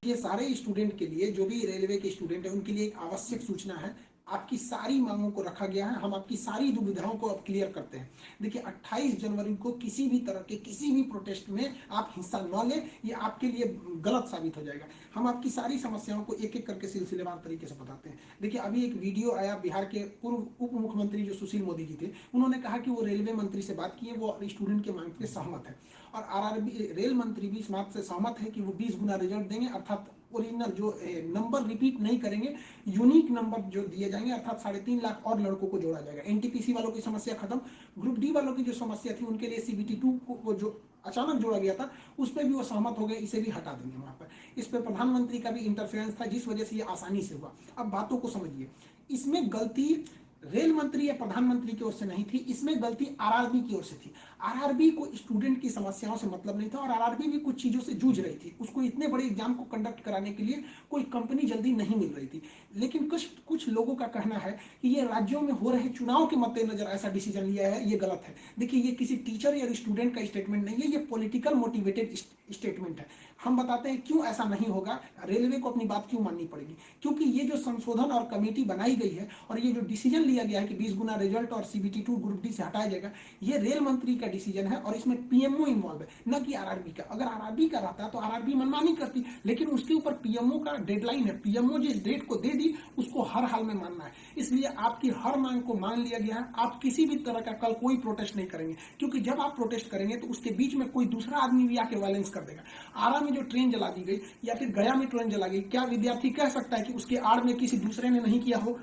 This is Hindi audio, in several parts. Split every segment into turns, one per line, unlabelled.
ये सारे स्टूडेंट के लिए, जो भी रेलवे के स्टूडेंट है, उनके लिए एक आवश्यक सूचना है। आपकी सारी मांगों को रखा गया है, हम आपकी सारी दुविधाओं को अब क्लियर करते हैं। देखिए 28 जनवरी को किसी भी तरह के किसी भी प्रोटेस्ट में आप हिस्सा न लें, ये आपके लिए गलत साबित हो जाएगा। हम आपकी सारी समस्याओं को एक एक करके सिलसिलेवार तरीके से बताते हैं। देखिए अभी एक वीडियो आया, बिहार के पूर्व उप मुख्यमंत्री जो सुशील मोदी जी थे, उन्होंने कहा कि वो रेलवे मंत्री से बात किए, वो स्टूडेंट के मांग पे सहमत है। और आरआरबी रेल मंत्री भी इस बात से सहमत है कि वो 20 गुना रिजल्ट देंगे, अर्थात ओरिजिनल जो नंबर रिपीट नहीं करेंगे, यूनिक नंबर जो दिए जाएंगे, अर्थात 3.5 लाख और लड़कों को जोड़ा जाएगा। एनटीपीसी वालों की समस्या खत्म, ग्रुप डी वालों की जो समस्या थी उनके लिए सीबीटी 2 को जो अचानक जोड़ा गया था, उस पर भी वो सहमत हो गए, इसे भी हटा देंगे वहां पर। इस पर प्रधानमंत्री का भी इंटरफेरेंस था, जिस वजह से ये आसानी से हुआ। अब बातों को समझिए, इसमें गलती रेल मंत्री या प्रधानमंत्री की ओर से नहीं थी, इसमें गलती आरआरबी की ओर से थी। आरआरबी को स्टूडेंट की समस्याओं से मतलब नहीं था, और आरआरबी भी कुछ चीजों से जूझ रही थी। उसको इतने बड़े एग्जाम को कंडक्ट कराने के लिए कोई कंपनी जल्दी नहीं मिल रही थी। लेकिन कुछ लोगों का कहना है कि ये राज्यों में हो रहे चुनाव के मद्देनजर ऐसा डिसीजन लिया है, ये गलत है। देखिए ये किसी टीचर या स्टूडेंट का स्टेटमेंट नहीं है, ये पॉलिटिकल मोटिवेटेड स्टेटमेंट है। हम बताते हैं क्यों ऐसा नहीं होगा, रेलवे को अपनी बात क्यों माननी पड़ेगी। क्योंकि ये जो संशोधन और कमेटी बनाई गई है और ये जो डिसीजन लिया गया है कि 20 गुना रिजल्ट और सीबीटी 2 ग्रुप डी से हटाया जाएगा, ये रेल मंत्री का डिसीजन है और इसमें पीएमओ इन्वॉल्व है, न कि आरआरबी का। अगर आरआरबी का रहता तो आरआरबी मनमानी करती, लेकिन उसके ऊपर पीएमओ का डेडलाइन है। पीएमओ जिस डेट को दे दी उसको हर हाल में मानना है। इसलिए आपकी हर मांग को मान लिया गया है। आप किसी भी तरह का कल कोई प्रोटेस्ट नहीं करेंगे, क्योंकि जब आप प्रोटेस्ट करेंगे तो उसके बीच में कोई दूसरा आदमी भी आके वायलेंस कर देगा। आरा में जो ट्रेन जला दी गई या फिर गया में ट्रेन जला गई, क्या विद्यार्थी कह सकता है कि उसके आड़ में किसी दूसरे ने नहीं किया हो?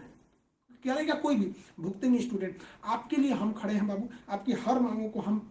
करेगा कोई भी? भुगतेंगे स्टूडेंट। आपके लिए हम खड़े हैं बाबू, आपकी हर मांगों को हम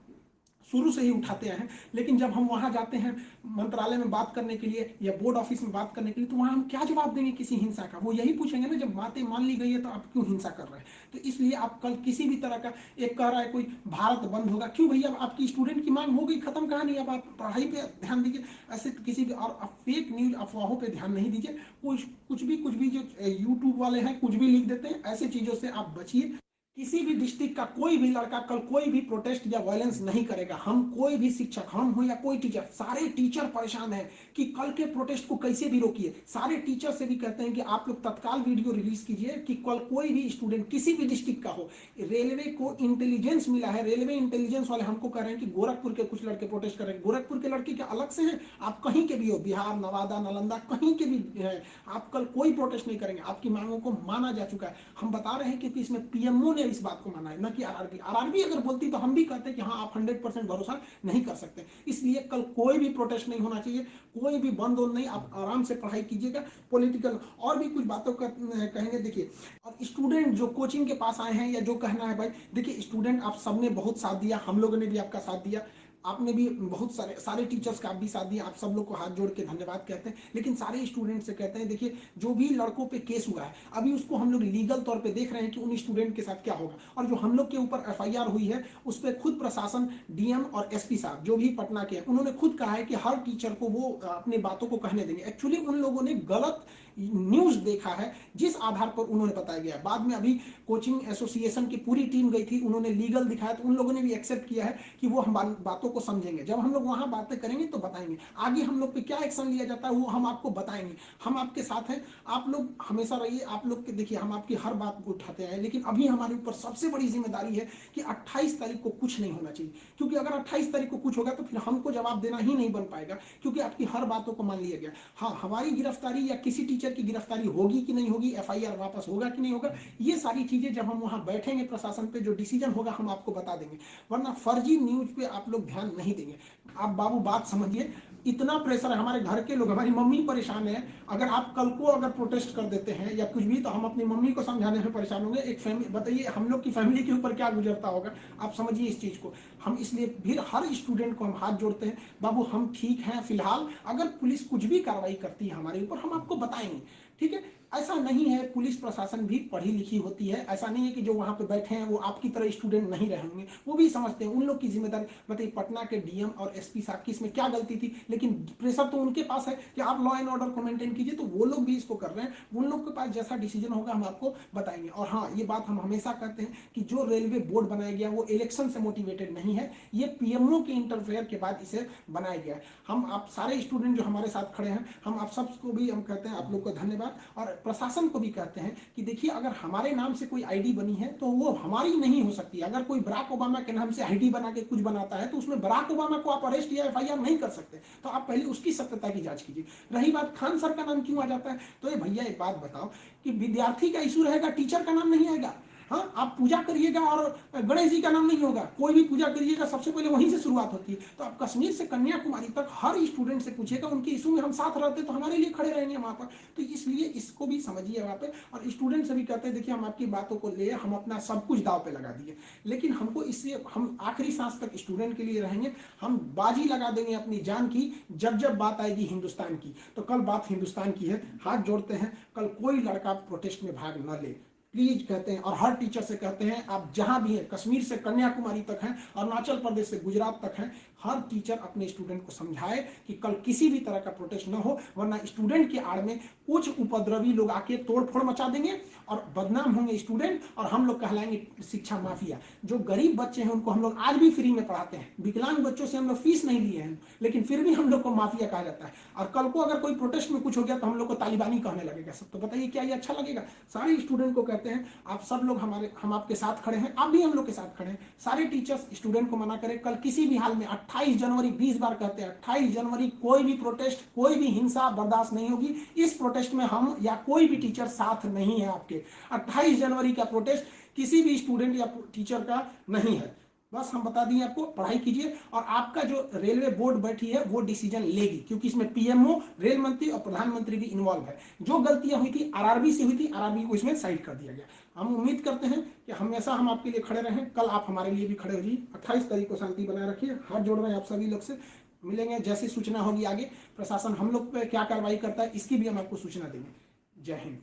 शुरू से ही उठाते हैं। लेकिन जब हम वहां जाते हैं मंत्रालय में बात करने के लिए या बोर्ड ऑफिस में बात करने के लिए, तो वहां हम क्या जवाब देंगे किसी हिंसा का? वो यही पूछेंगे ना, जब बातें मान ली गई है तो आप क्यों हिंसा कर रहे हैं? तो इसलिए आप कल किसी भी तरह का, एक कह रहा है कोई भारत बंद होगा, क्यों भैया? आपकी स्टूडेंट की मांग हो गई, खत्म कहानी। अब आप पढ़ाई पे ध्यान दीजिए, ऐसे किसी भी और फेक न्यूज अफवाहों पे ध्यान नहीं दीजिए। कुछ भी जो यूट्यूब वाले हैं कुछ भी लिख देते हैं, ऐसे चीजों से आप बचिए। किसी भी डिस्ट्रिक्ट का कोई भी लड़का कल कोई भी प्रोटेस्ट या वायलेंस नहीं करेगा। हम कोई भी शिक्षक, हम हो या कोई टीचर, सारे टीचर परेशान हैं कि कल के प्रोटेस्ट को कैसे भी रोकिए। सारे टीचर से भी कहते हैं कि आप लोग तत्काल वीडियो रिलीज कीजिए कि कल कोई भी स्टूडेंट किसी भी डिस्ट्रिक्ट का हो। रेलवे को इंटेलिजेंस मिला है, रेलवे इंटेलिजेंस वाले हमको कह रहे हैं कि गोरखपुर के कुछ लड़के प्रोटेस्ट कर रहे हैं। गोरखपुर के लड़के क्या अलग से हैं? आप कहीं के भी हो, बिहार, नवादा, नालंदा, कहीं के भी है, आप कल कोई प्रोटेस्ट नहीं करेंगे। आपकी मांगों को माना जा चुका है। हम बता रहे हैं कि इसमें पीएमओ ने इस बात को माना है, न कि आरआरबी। आरआरबी अगर बोलती तो हम भी कहते कि हाँ आप 100% भरोसा नहीं कर सकते। इसलिए कल कोई भी प्रोटेस्ट नहीं होना चाहिए, कोई भी बंद नहीं। आप आराम से पढ़ाई कीजिएगा। पॉलिटिकल और भी कुछ बातों का कहेंगे। देखिए, और स्टूडेंट जो कोचिंग के पास आए हैं या जो कहना है भाई, देखिए स्टूडेंट आप सबने बहुत साथ दिया, हम लोगों ने भी आपका साथ दिया, आपने भी बहुत सारे टीचर्स का आप भी साथ दिया। आप सब लोग को हाथ जोड़ के धन्यवाद कहते हैं। लेकिन सारे स्टूडेंट से कहते हैं, देखिए जो भी लड़कों पे केस हुआ है अभी उसको हम लोग लीगल तौर पे देख रहे हैं कि उन स्टूडेंट के साथ क्या होगा। और जो हम लोग के ऊपर एफआईआर हुई है उस पर खुद प्रशासन, डीएम और एसपी साहब जो भी पटना के हैं, उन्होंने खुद कहा है कि हर टीचर को वो अपनी बातों को कहने देंगे। एक्चुअली उन लोगों ने गलत न्यूज देखा है जिस आधार पर उन्होंने बताया गया। बाद में अभी कोचिंग एसोसिएशन की पूरी टीम गई थी, उन्होंने लीगल दिखाया तो उन लोगों ने भी एक्सेप्ट किया है कि वो हम बातों को समझेंगे। जब हम लोग वहां बातें करेंगे तो बताएंगे, आगे हम लोग पे क्या एक्शन लिया जाता है वो हम आपको बताएंगे। हम आपके साथ हैं, आप लोग हमेशा रहिए। आप लोग के देखिए हम आपकी हर बात को उठाते हैं, लेकिन अभी हमारे ऊपर सबसे बड़ी जिम्मेदारी है कि 28 तारीख को कुछ नहीं होना चाहिए। क्योंकि अगर 28 तारीख को कुछ होगा तो फिर हमको जवाब देना ही नहीं बन पाएगा, क्योंकि आपकी हर बातों को मान लिया गया। हाँ, हमारी गिरफ्तारी या किसी टीचर की गिरफ्तारी होगी कि नहीं होगी, एफआईआर वापस होगा कि नहीं होगा, ये सारी चीजें जब हम वहां बैठेंगे प्रशासन पे, जो डिसीजन होगा हम आपको बता देंगे। वरना फर्जी न्यूज पे आप लोग ध्यान नहीं देंगे। आप बाबू बात समझिए, इतना प्रेशर है। हमारे घर के लोग, हमारी मम्मी परेशान है। अगर आप कल को अगर प्रोटेस्ट कर देते हैं या कुछ भी, तो हम अपनी मम्मी को समझाने में परेशान होंगे। एक फैमिली, बताइए हम लोग की फैमिली के ऊपर क्या गुजरता होगा। आप समझिए इस चीज को। हम इसलिए फिर हर स्टूडेंट को हम हाथ जोड़ते हैं, बाबू हम ठीक हैं फिलहाल। अगर पुलिस कुछ भी कार्रवाई करती है हमारे ऊपर हम आपको बताएंगे, ठीक है, ऐसा नहीं है, पुलिस प्रशासन भी पढ़ी लिखी होती है, ऐसा नहीं है कि जो वहां पे बैठे हैं वो आपकी तरह स्टूडेंट नहीं रहेंगे, वो भी समझते हैं, उन लोग की जिम्मेदारी। बताइए पटना के डीएम और एसपी साहब की इसमें क्या गलती थी, लेकिन प्रेशर तो उनके पास है कि आप लॉ एंड ऑर्डर को मेंटेन कीजिए, तो वो लोग भी इसको कर रहे हैं, उन लोग के पास जैसा डिसीजन होगा हम आपको बताएंगे। और हाँ, ये बात हम हमेशा कहते हैं कि जो रेलवे बोर्ड बनाया गया वो इलेक्शन से मोटिवेटेड नहीं है, ये पीएमओ के इंटरफेयर के बाद इसे बनाया गया है। हम आप सारे स्टूडेंट जो हमारे साथ खड़े हैं, हम आप सबको भी हम कहते हैं आप लोग को धन्यवाद, और प्रशासन को भी कहते हैं कि देखिए अगर हमारे नाम से कोई आईडी बनी है तो वो हमारी नहीं हो सकती। अगर कोई बराक ओबामा के नाम से आईडी बना के कुछ बनाता है तो उसमें बराक ओबामा को आप अरेस्ट या एफआईआर नहीं कर सकते, तो आप पहले उसकी सत्यता की जांच कीजिए। रही बात खान सर का नाम क्यों आ जाता है, तो ये भैया एक बात बताओ कि विद्यार्थी का इशू रहेगा, टीचर का नाम नहीं आएगा। हाँ, आप पूजा करिएगा और गणेश जी का नाम नहीं होगा, कोई भी पूजा करिएगा सबसे पहले वहीं से शुरुआत होती है। तो आप कश्मीर से कन्याकुमारी तक हर स्टूडेंट से पूछिएगा, उनके इशू में हम साथ रहते तो हमारे लिए खड़े रहेंगे वहां पर। तो इसलिए इसको भी समझिए वहां पे, और स्टूडेंट से भी कहते हैं देखिए हम आपकी बातों को ले, हम अपना सब कुछ दाव पे लगा दिए, लेकिन हमको इससे हम आखिरी सांस तक स्टूडेंट के लिए रहेंगे, हम बाजी लगा देंगे अपनी जान की जब जब बात आएगी हिंदुस्तान की। तो कल बात हिंदुस्तान की है, हाथ जोड़ते हैं, कल कोई लड़का प्रोटेस्ट में भाग न ले प्लीज, कहते हैं। और हर टीचर से कहते हैं आप जहां भी हैं, कश्मीर से कन्याकुमारी तक हैं, अरुणाचल प्रदेश से गुजरात तक हैं, हर टीचर अपने स्टूडेंट को समझाए कि कल किसी भी तरह का प्रोटेस्ट न हो, वरना स्टूडेंट के आड़ में कुछ उपद्रवी लोग आके तोड़फोड़ मचा देंगे और बदनाम होंगे स्टूडेंट, और हम लोग कहलाएंगे शिक्षा माफिया। जो गरीब बच्चे हैं उनको हम लोग आज भी फ्री में पढ़ाते हैं, विकलांग बच्चों से हम लोग फीस नहीं लिए हैं, लेकिन फिर भी हम लोग को माफिया कहा जाता है। और कल को अगर कोई प्रोटेस्ट में कुछ हो गया तो हम लोग को तालिबानी कहने लगेगा सब। तो बताइए क्या ये अच्छा लगेगा? सारे स्टूडेंट को कहते हैं आप सब लोग हम आपके साथ खड़े हैं, आप भी हम लोग के साथ खड़े हैं। सारे टीचर्स स्टूडेंट को मना करें, कल किसी भी हाल में 28 जनवरी 20 बार कहते हैं 28 जनवरी कोई भी प्रोटेस्ट, कोई भी हिंसा बर्दाश्त नहीं होगी। इस प्रोटेस्ट में हम या कोई भी टीचर साथ नहीं है आपके। 28 जनवरी का प्रोटेस्ट किसी भी स्टूडेंट या टीचर का नहीं है। बस हम बता दिए आपको, पढ़ाई कीजिए, और आपका जो रेलवे बोर्ड बैठी है वो डिसीजन लेगी, क्योंकि इसमें पीएमओ, रेल मंत्री और प्रधानमंत्री भी इन्वॉल्व है। जो गलतियां हुई थी आरआरबी से हुई थी, आरआरबी को इसमें साइड कर दिया गया। हम उम्मीद करते हैं कि हमेशा हम आपके लिए खड़े रहें, कल आप हमारे लिए भी खड़े हो जाइए। 28 तारीख को शांति बनाए रखिए, हाथ जोड़ रहे हैं आप सभी लोग से। मिलेंगे जैसी सूचना होगी आगे, प्रशासन हम लोग पे क्या कार्रवाई करता है इसकी भी हम आपको सूचना देंगे। जय हिंद।